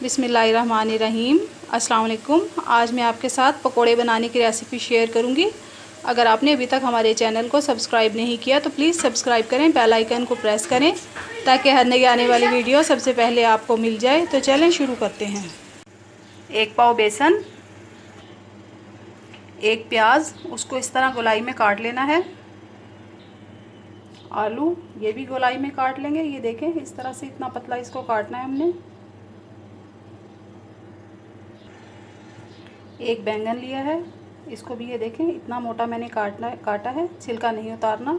बिस्मिल्लाहिर्रहमानिर्रहीम। अस्सलाम वालेकुम। आज मैं आपके साथ पकोड़े बनाने की रेसिपी शेयर करूंगी। अगर आपने अभी तक हमारे चैनल को सब्सक्राइब नहीं किया तो प्लीज़ सब्सक्राइब करें, बेल आइकन को प्रेस करें ताकि हर नई आने वाली वीडियो सबसे पहले आपको मिल जाए। तो चलें शुरू करते हैं। 1 पाव बेसन, 1 प्याज, उसको इस तरह गोलाई में काट लेना है। आलू ये भी गोलाई में काट लेंगे। ये देखें इस तरह से इतना पतला इसको काटना है हमने। 1 बैंगन लिया है, इसको भी ये देखें इतना मोटा मैंने काटा है, छिलका नहीं उतारना।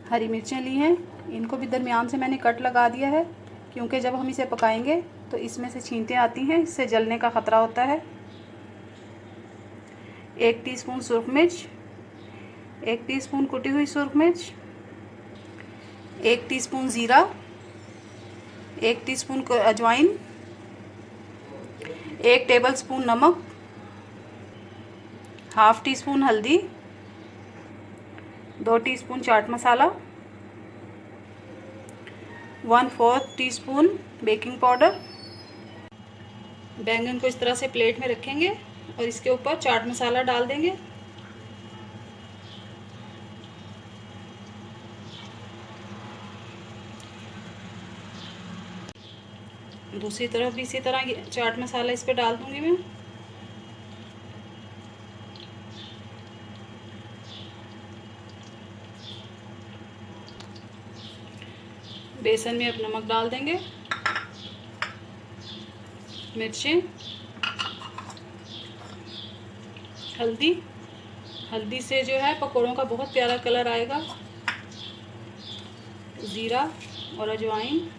हरी मिर्चें ली हैं, इनको भी दरमियान से मैंने कट लगा दिया है क्योंकि जब हम इसे पकाएंगे तो इसमें से छींटें आती हैं, इससे जलने का ख़तरा होता है। 1 टीस्पून सुरख मिर्च, 1 टीस्पून कुटी हुई सुरख मिर्च, 1 टीस्पून ज़ीरा, 1 टीस्पून अजवाइन, 1 टेबलस्पून नमक, हाफ़ टी स्पून हल्दी, 2 teaspoon chaat masala, 1/4 teaspoon baking powder. बैंगन को इस तरह से प्लेट में रखेंगे और इसके ऊपर चाट मसाला डाल देंगे। दूसरी तरफ भी इसी तरह चाट मसाला इस पे डाल दूंगी मैं। बेसन में अब नमक डाल देंगे, मिर्चें, हल्दी से जो है पकौड़ों का बहुत प्यारा कलर आएगा। ज़ीरा और अजवाइन,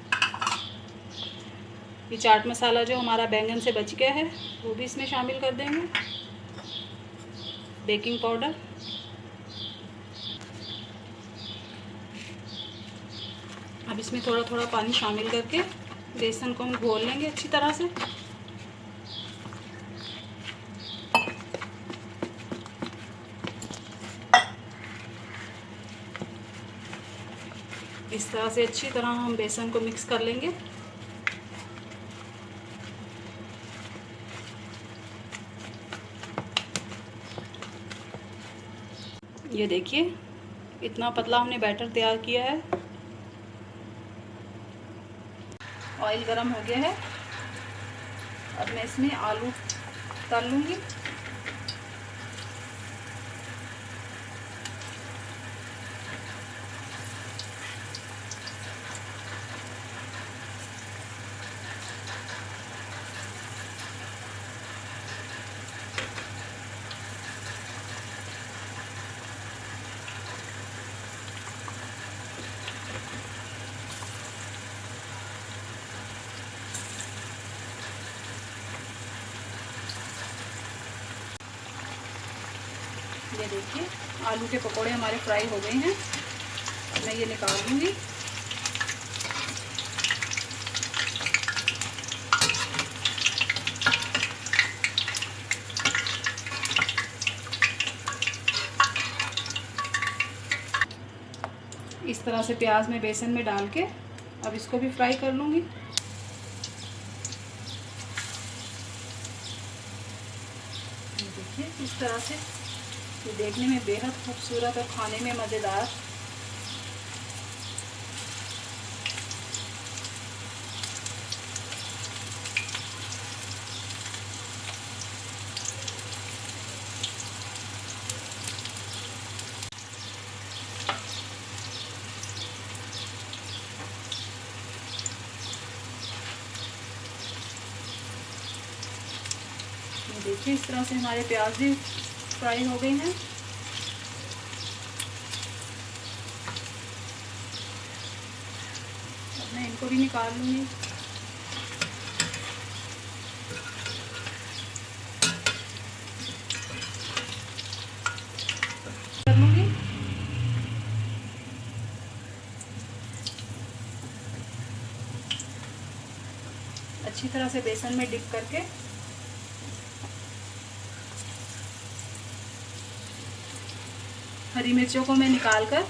ये चाट मसाला जो हमारा बैंगन से बच गया है वो भी इसमें शामिल कर देंगे। बेकिंग पाउडर, अब इसमें थोड़ा थोड़ा पानी शामिल करके बेसन को हम घोल लेंगे अच्छी तरह से। इस तरह से अच्छी तरह हम बेसन को मिक्स कर लेंगे। ये देखिए इतना पतला हमने बैटर तैयार किया है। ऑयल गरम हो गया है, अब मैं इसमें आलू तल लूँगी। ये देखिए आलू के पकोड़े हमारे फ्राई हो गए हैं। अब मैं ये निकाल लूँगी। इस तरह से प्याज में बेसन में डाल के अब इसको भी फ्राई कर लूँगी। देखिए इस तरह से ये देखने में बेहद खूबसूरत और खाने में मज़ेदार। देखिए इस तरह से हमारे प्याज भी फ्राई हो गए हैं। अब मैं इनको भी निकाल लूँगी। कर लूँगी। अच्छी तरह से बेसन में डिप करके हरी मिर्चों को मैं निकाल कर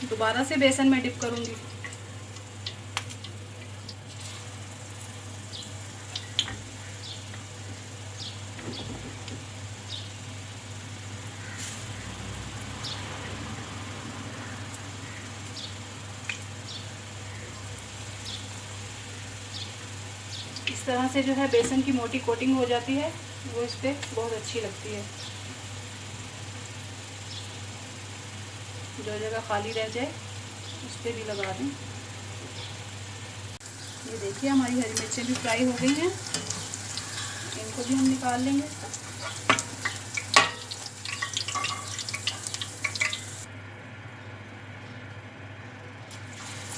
दोबारा से बेसन में डिप करूँगी। इस तरह से जो है बेसन की मोटी कोटिंग हो जाती है, वो इस पर बहुत अच्छी लगती है। जो जगह खाली रह जाए उस पर भी लगा दें। ये देखिए हमारी हरी मिर्चें भी फ्राई हो गई हैं, इनको भी हम निकाल लेंगे।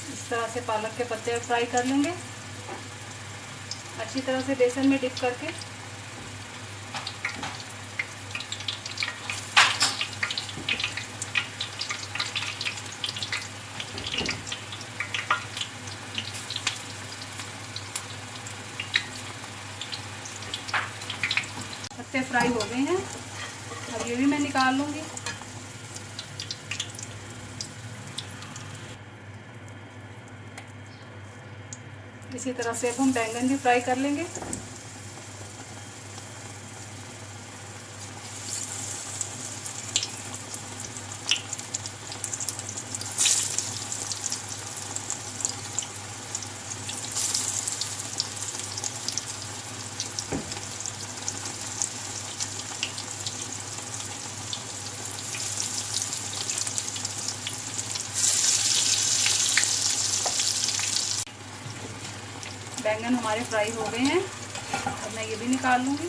इस तरह से पालक के पत्ते फ्राई कर लेंगे अच्छी तरह से बेसन में डिप करके। पत्ते फ्राई हो गए हैं, अब ये भी मैं निकाल लूँगी। इसी तरह से अब हम बैंगन भी फ्राई कर लेंगे। बैंगन हमारे फ्राई हो गए हैं, अब मैं ये भी निकाल लूँगी।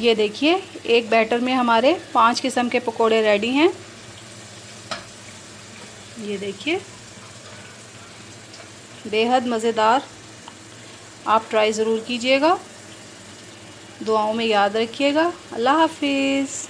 ये देखिए एक बैटर में हमारे 5 किस्म के पकोड़े रेडी हैं। ये देखिए बेहद मज़ेदार, आप ट्राई ज़रूर कीजिएगा। दुआओं में याद रखिएगा। अल्लाह हाफिज़।